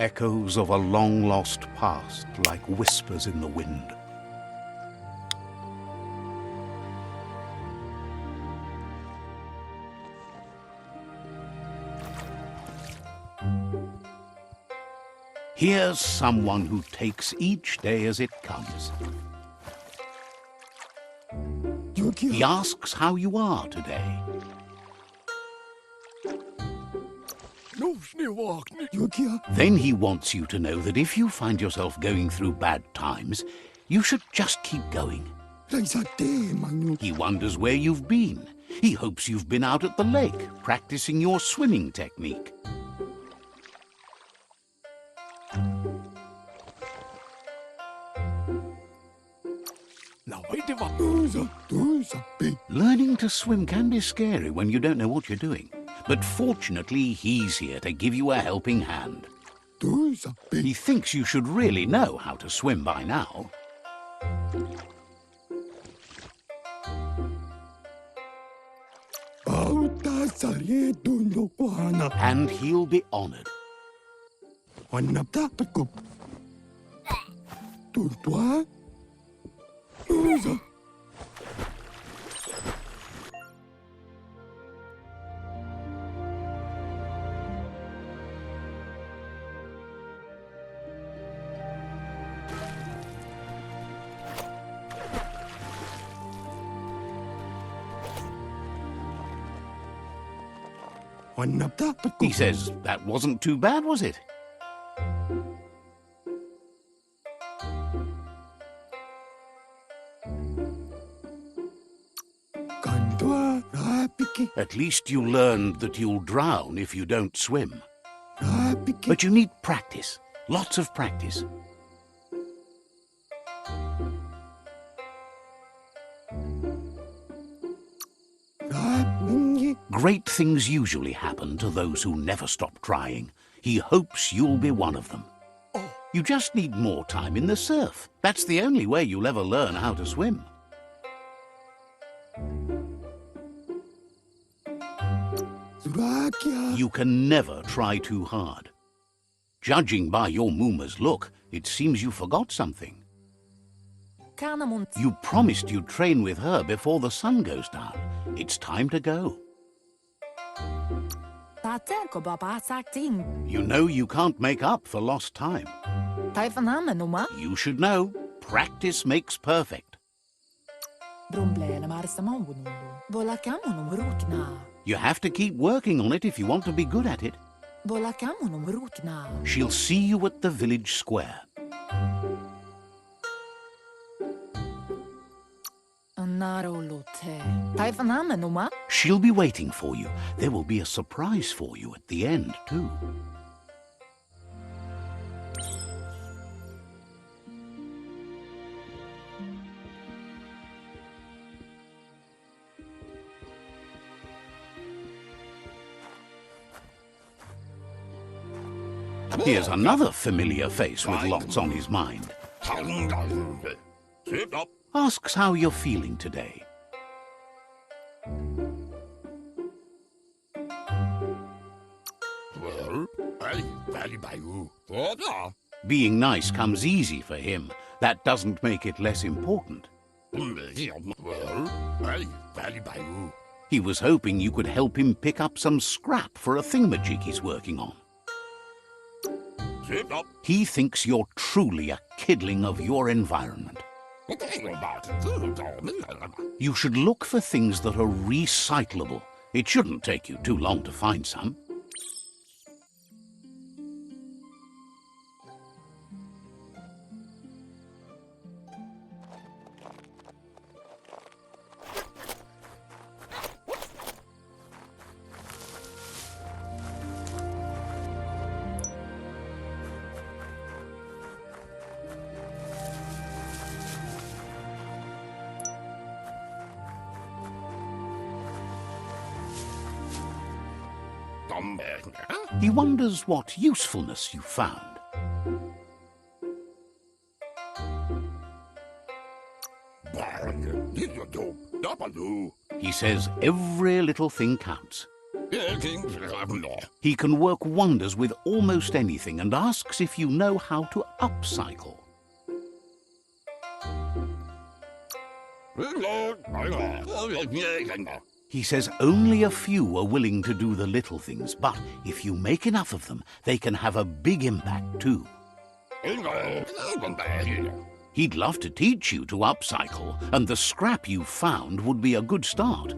Echoes of a long-lost past, like whispers in the wind. Here's someone who takes each day as it comes. He asks how you are today. Then he wants you to know that if you find yourself going through bad times, you should just keep going. He wonders where you've been. He hopes you've been out at the lake, practicing your swimming technique. Learning to swim can be scary when you don't know what you're doing. But fortunately, he's here to give you a helping hand. He thinks you should really know how to swim by now. And he'll be honored. He says, that wasn't too bad, was it? At least you learned that you'll drown if you don't swim. But you need practice, lots of practice. Great things usually happen to those who never stop trying. He hopes you'll be one of them. You just need more time in the surf. That's the only way you'll ever learn how to swim. You can never try too hard. Judging by your Muma's look, it seems you forgot something. You promised you'd train with her before the sun goes down. It's time to go. You know you can't make up for lost time. You should know, practice makes perfect. You have to keep working on it if you want to be good at it. She'll see you at the village square. She'll be waiting for you. There will be a surprise for you at the end, too. Here's another familiar face with lots on his mind. Asks how you're feeling today. Being nice comes easy for him. That doesn't make it less important. He was hoping you could help him pick up some scrap for a thingamajig he's working on. He thinks you're truly a kidling of your environment. You should look for things that are recyclable. It shouldn't take you too long to find some. He wonders what usefulness you found. He says every little thing counts. He can work wonders with almost anything and asks if you know how to upcycle. He says only a few are willing to do the little things, but if you make enough of them, they can have a big impact too. He'd love to teach you to upcycle, and the scrap you found would be a good start.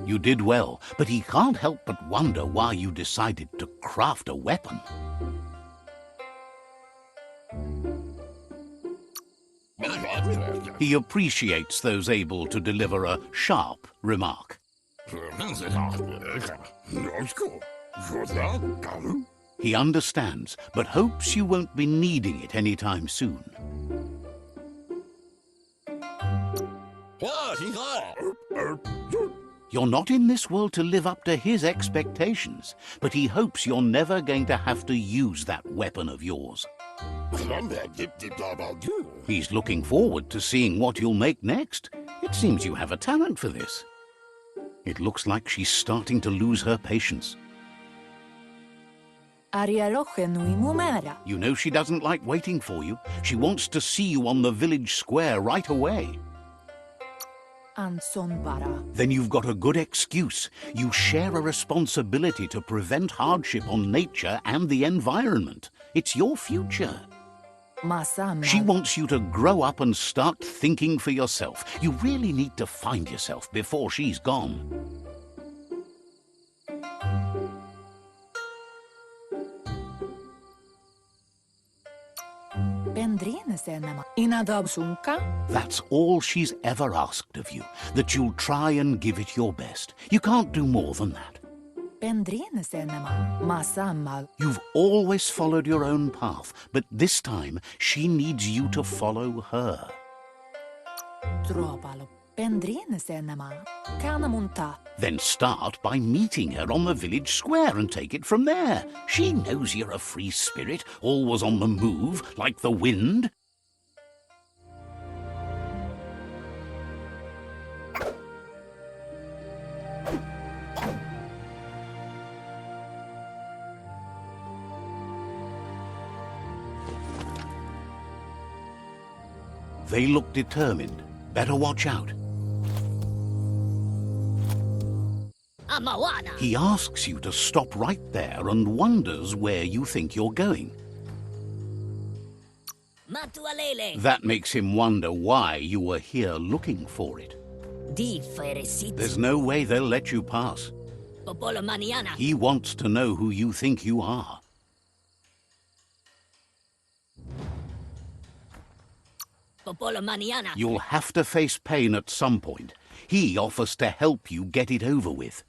You did well, but he can't help but wonder why you decided to craft a weapon. He appreciates those able to deliver a sharp remark. He understands, but hopes you won't be needing it anytime soon. You're not in this world to live up to his expectations, but he hopes you're never going to have to use that weapon of yours. He's looking forward to seeing what you'll make next. It seems you have a talent for this. It looks like she's starting to lose her patience. You know she doesn't like waiting for you. She wants to see you on the village square right away. Then you've got a good excuse. You share a responsibility to prevent hardship on nature and the environment. It's your future. She wants you to grow up and start thinking for yourself. You really need to find yourself before she's gone. That's all she's ever asked of you, that you'll try and give it your best. You can't do more than that. You've always followed your own path, but this time she needs you to follow her. Then start by meeting her on the village square and take it from there. She knows you're a free spirit, always on the move, like the wind. They look determined. Better watch out. He asks you to stop right there and wonders where you think you're going. That makes him wonder why you were here looking for it. There's no way they'll let you pass. He wants to know who you think you are. You'll have to face pain at some point. He offers to help you get it over with.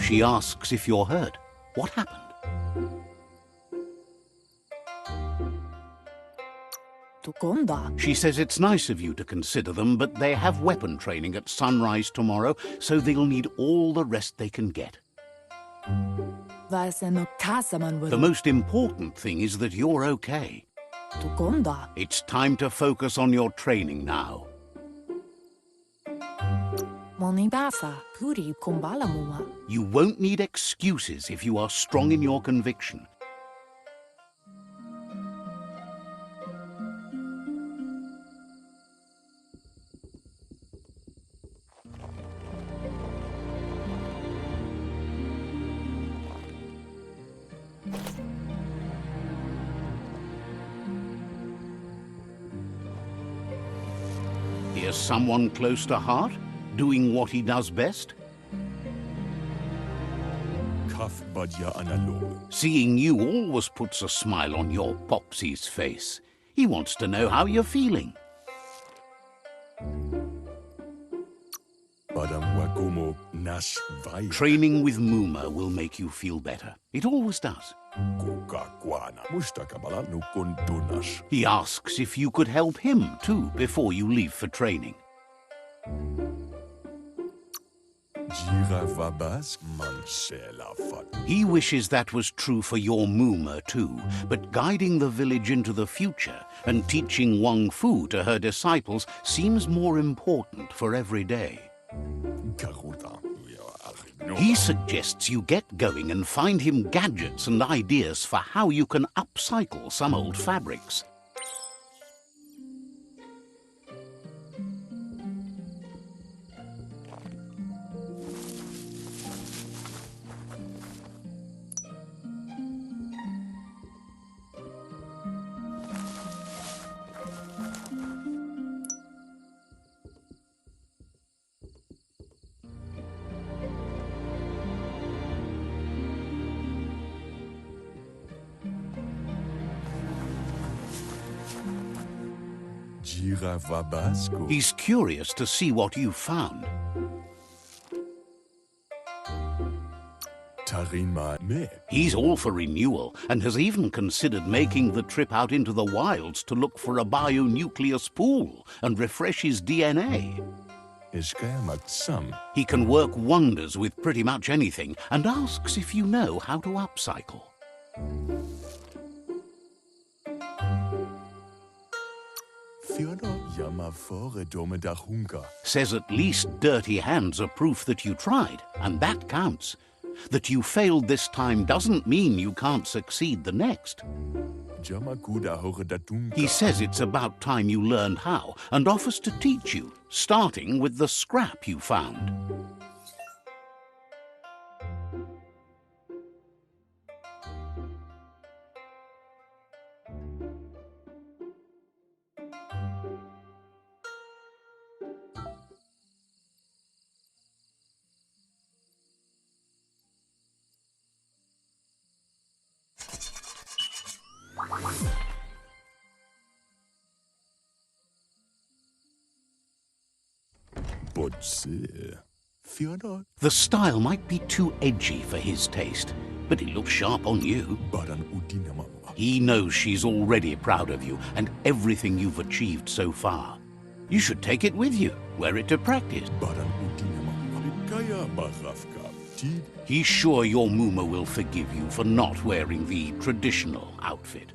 She asks if you're hurt. What happened? She says it's nice of you to consider them, but they have weapon training at sunrise tomorrow, so they'll need all the rest they can get. The most important thing is that you're okay. It's time to focus on your training now. You won't need excuses if you are strong in your conviction. Here's someone close to heart, doing what he does best. Seeing you always puts a smile on your Popsy's face. He wants to know how you're feeling. Training with Muma will make you feel better. It always does. He asks if you could help him too before you leave for training. He wishes that was true for your Muma too, but guiding the village into the future and teaching Wung-Fu to her disciples seems more important for every day. He suggests you get going and find him gadgets and ideas for how you can upcycle some old fabrics. He's curious to see what you've found. He's all for renewal and has even considered making the trip out into the wilds to look for a bionucleus pool and refresh his DNA. He can work wonders with pretty much anything and asks if you know how to upcycle. Says at least dirty hands are proof that you tried, and that counts. That you failed this time doesn't mean you can't succeed the next. He says it's about time you learned how, and offers to teach you, starting with the scrap you found. The style might be too edgy for his taste, but it looks sharp on you. He knows she's already proud of you and everything you've achieved so far. You should take it with you, wear it to practice. He's sure your Muma will forgive you for not wearing the traditional outfit.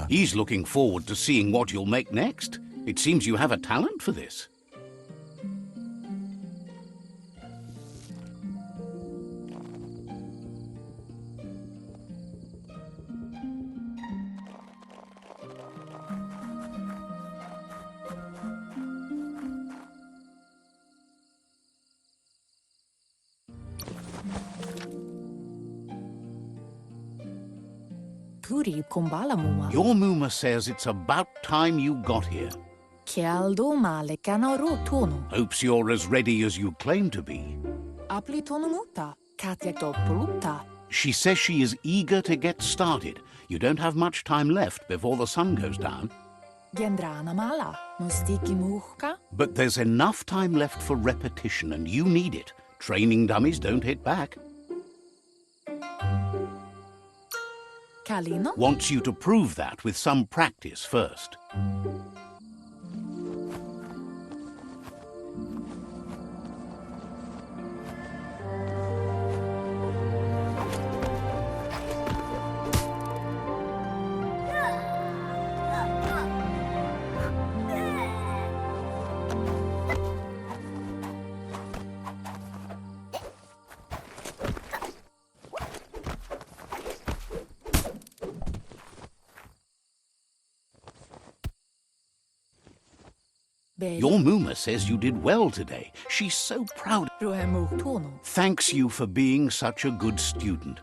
He's looking forward to seeing what you'll make next. It seems you have a talent for this. Your Muma says it's about time you got here. Hopes you're as ready as you claim to be. She says she is eager to get started. You don't have much time left before the sun goes down. But there's enough time left for repetition, and you need it. Training dummies don't hit back. Wants you to prove that with some practice first. Your Muma says you did well today. She's so proud. Thanks you for being such a good student.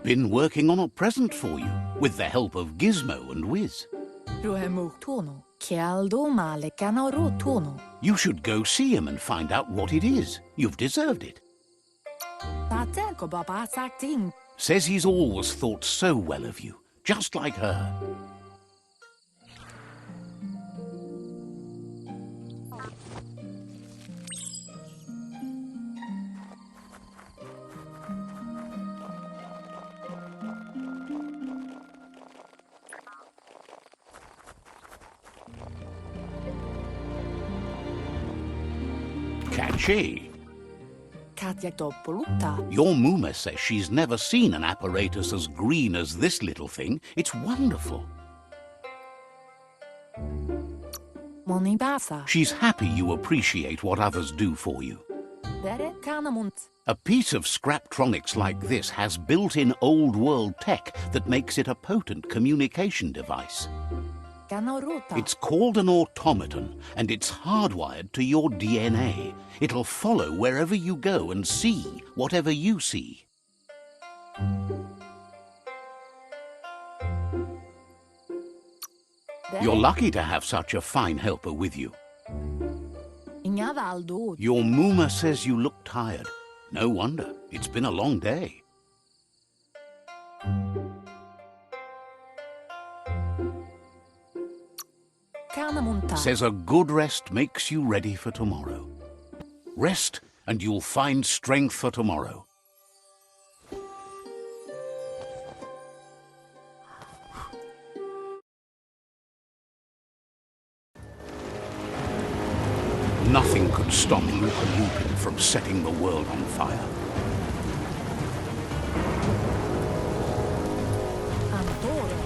Been working on a present for you, with the help of Gizmo and Wiz. You should go see him and find out what it is. You've deserved it. Says he's always thought so well of you, just like her. Catchy. Katjagdopolutta. Your Muma says she's never seen an apparatus as green as this little thing. It's wonderful. Monibasa. She's happy you appreciate what others do for you. Dere kanamunt. A piece of Scraptronics like this has built-in old-world tech that makes it a potent communication device. Kanaruta. It's called an automaton, and it's hardwired to your DNA. It'll follow wherever you go and see whatever you see. You're lucky to have such a fine helper with you. Ingavaldo. Your Muma says you look tired. No wonder. It's been a long day. Kanamunta. Says a good rest makes you ready for tomorrow. Rest and you'll find strength for tomorrow. Nothing could stop Lupa-Lupin from setting the world on fire. Antoro.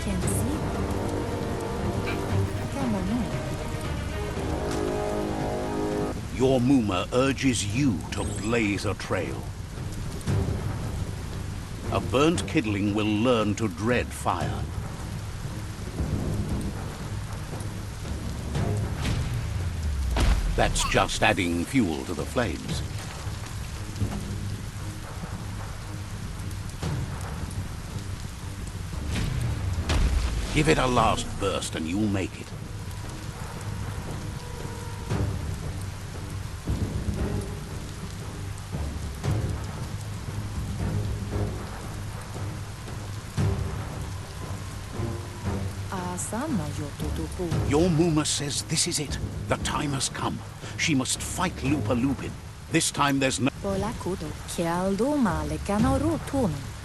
Kensi. Kamono. Your Muma urges you to blaze a trail. A burnt kidling will learn to dread fire. That's just adding fuel to the flames. Give it a last burst and you'll make it. Your Muma says this is it. The time has come. She must fight Lupa-Lupin. This time there's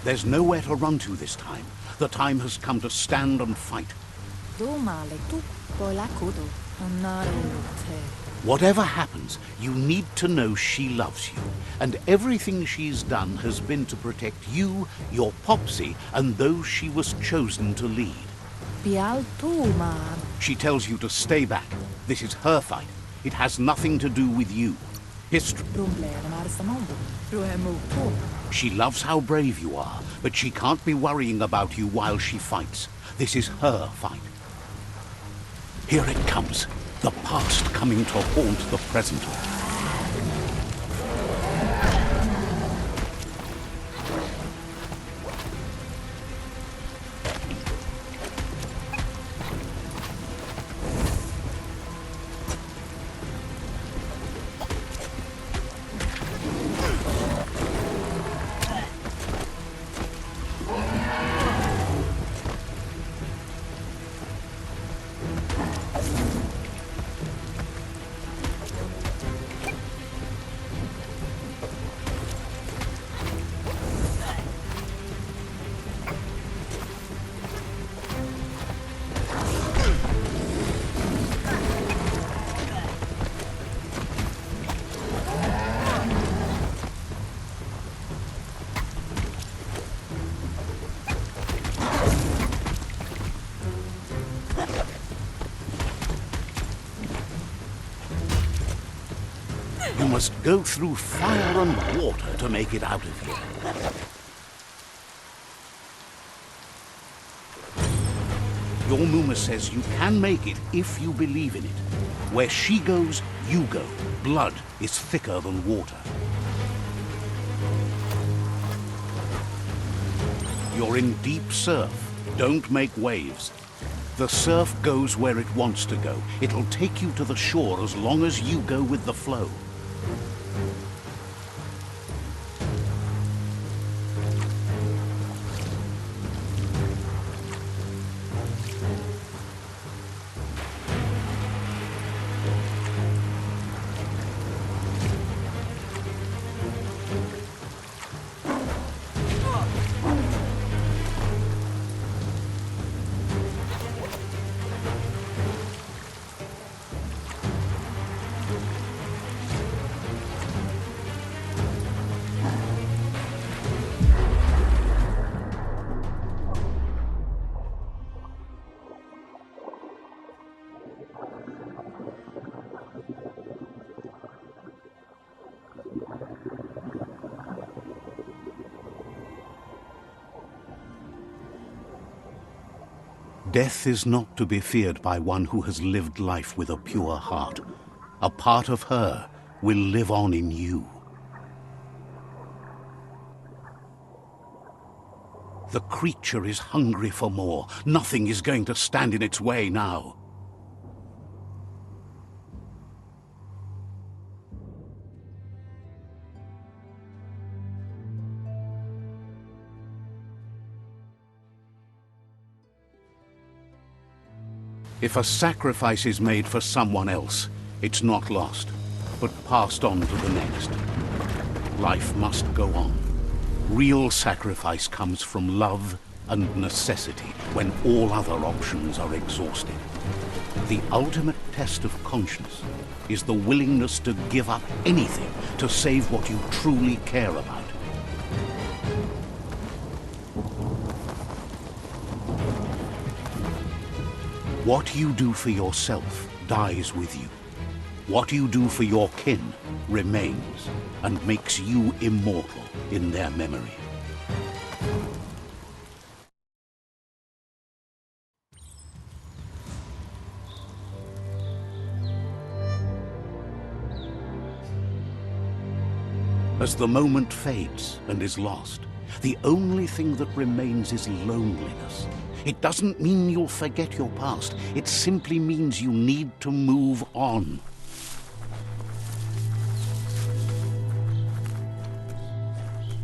There's nowhere to run to this time. The time has come to stand and fight. Whatever happens, you need to know she loves you. And everything she's done has been to protect you, your Popsy, and those she was chosen to lead. She tells you to stay back. This is her fight. It has nothing to do with you. History. She loves how brave you are, but she can't be worrying about you while she fights. This is her fight. Here it comes. The past coming to haunt the present. You must go through fire and water to make it out of here. Your Muma says you can make it if you believe in it. Where she goes, you go. Blood is thicker than water. You're in deep surf. Don't make waves. The surf goes where it wants to go. It'll take you to the shore as long as you go with the flow. Death is not to be feared by one who has lived life with a pure heart. A part of her will live on in you. The creature is hungry for more. Nothing is going to stand in its way now. If a sacrifice is made for someone else, it's not lost, but passed on to the next. Life must go on. Real sacrifice comes from love and necessity when all other options are exhausted. The ultimate test of conscience is the willingness to give up anything to save what you truly care about. What you do for yourself dies with you. What you do for your kin remains and makes you immortal in their memory. As the moment fades and is lost, the only thing that remains is loneliness. It doesn't mean you'll forget your past. It simply means you need to move on.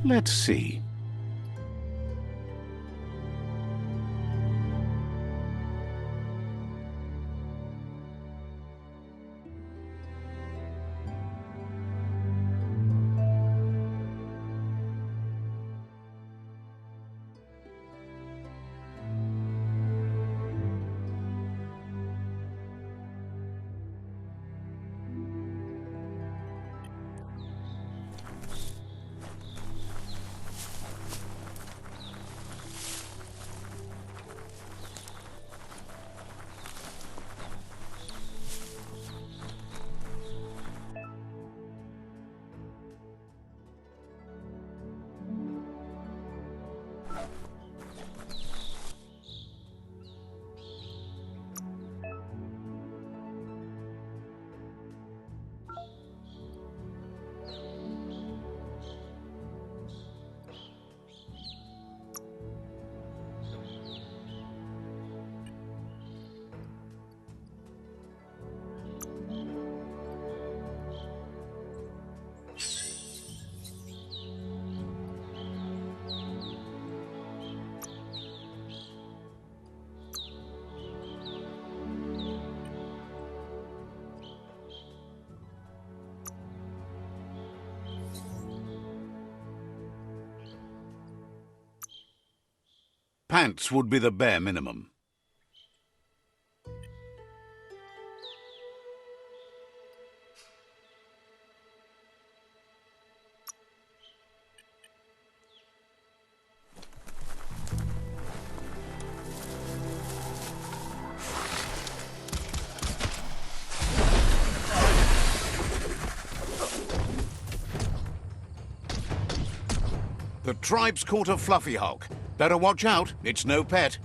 Let's see. Pants would be the bare minimum. The tribe's caught a fluffy hulk. Better watch out, it's no pet.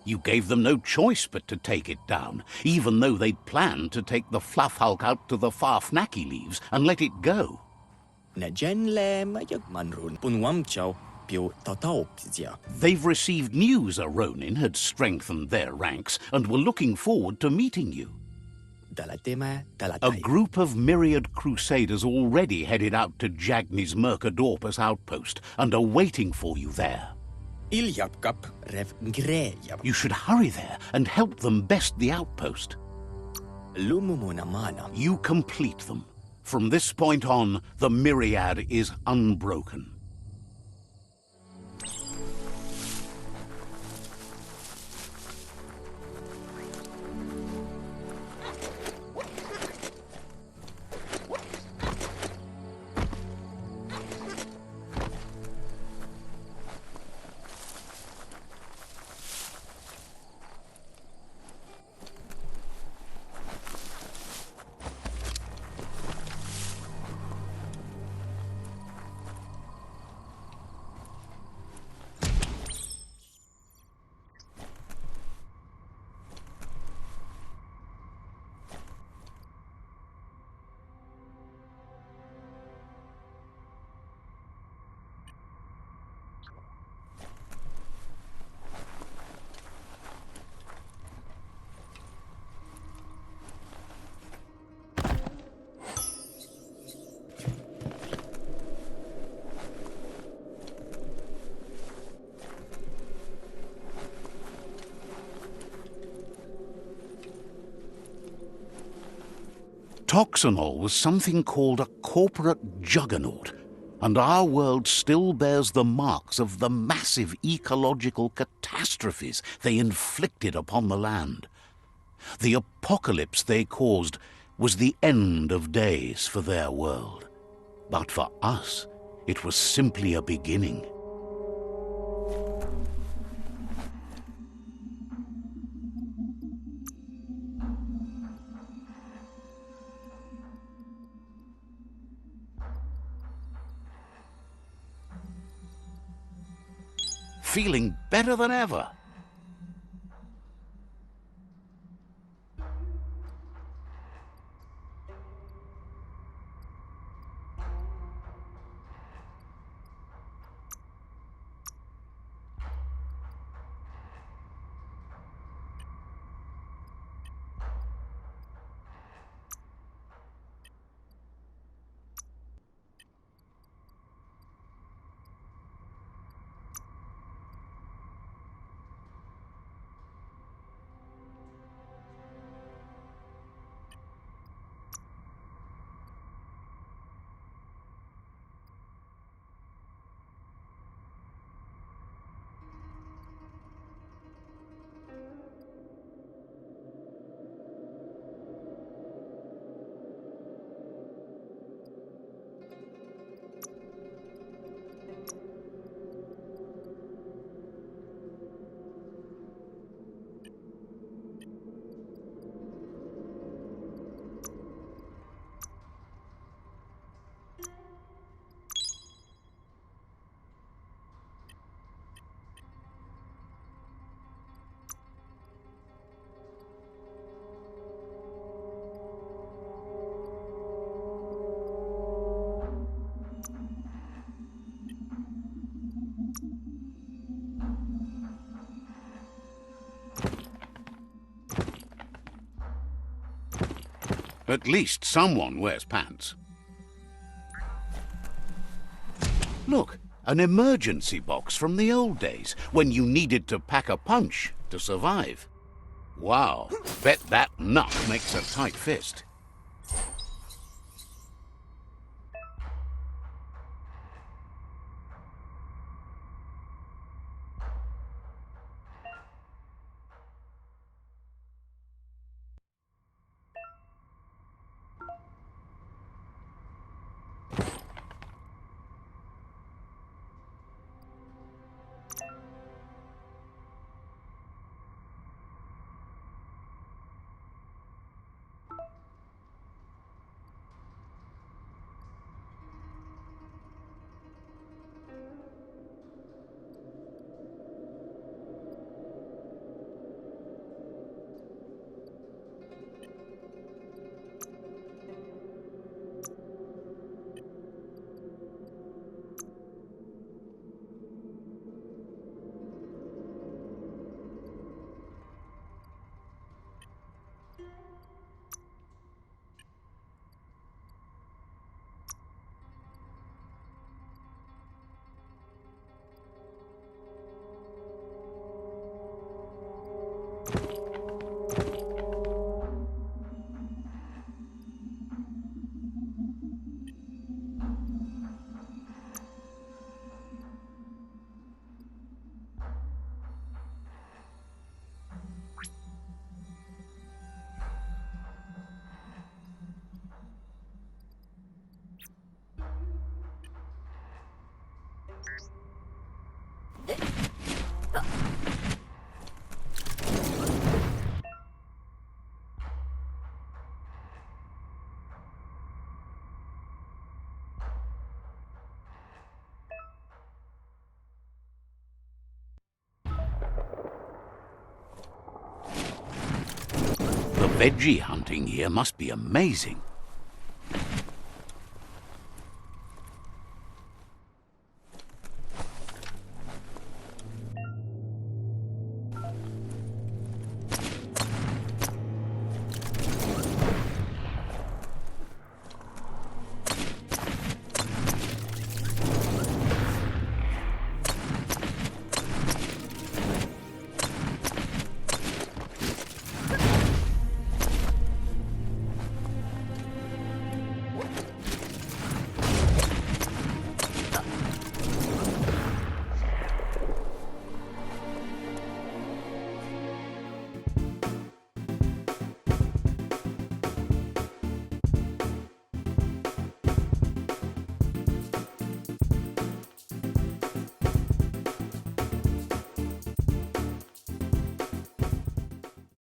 You gave them no choice but to take it down, even though they'd planned to take the fluff hulk out to the far fnacky leaves and let it go. They've received news a Ronin had strengthened their ranks and were looking forward to meeting you. A group of myriad crusaders already headed out to Jagni's Mercadorpus outpost and are waiting for you there. You should hurry there and help them best the outpost. You complete them. From this point on, the myriad is unbroken. Toxanol was something called a corporate juggernaut, and our world still bears the marks of the massive ecological catastrophes they inflicted upon the land. The apocalypse they caused was the end of days for their world. But for us, it was simply a beginning. Feeling better than ever. At least someone wears pants. Look, an emergency box from the old days, when you needed to pack a punch to survive. Wow, bet that nut makes a tight fist. The veggie hunting here must be amazing.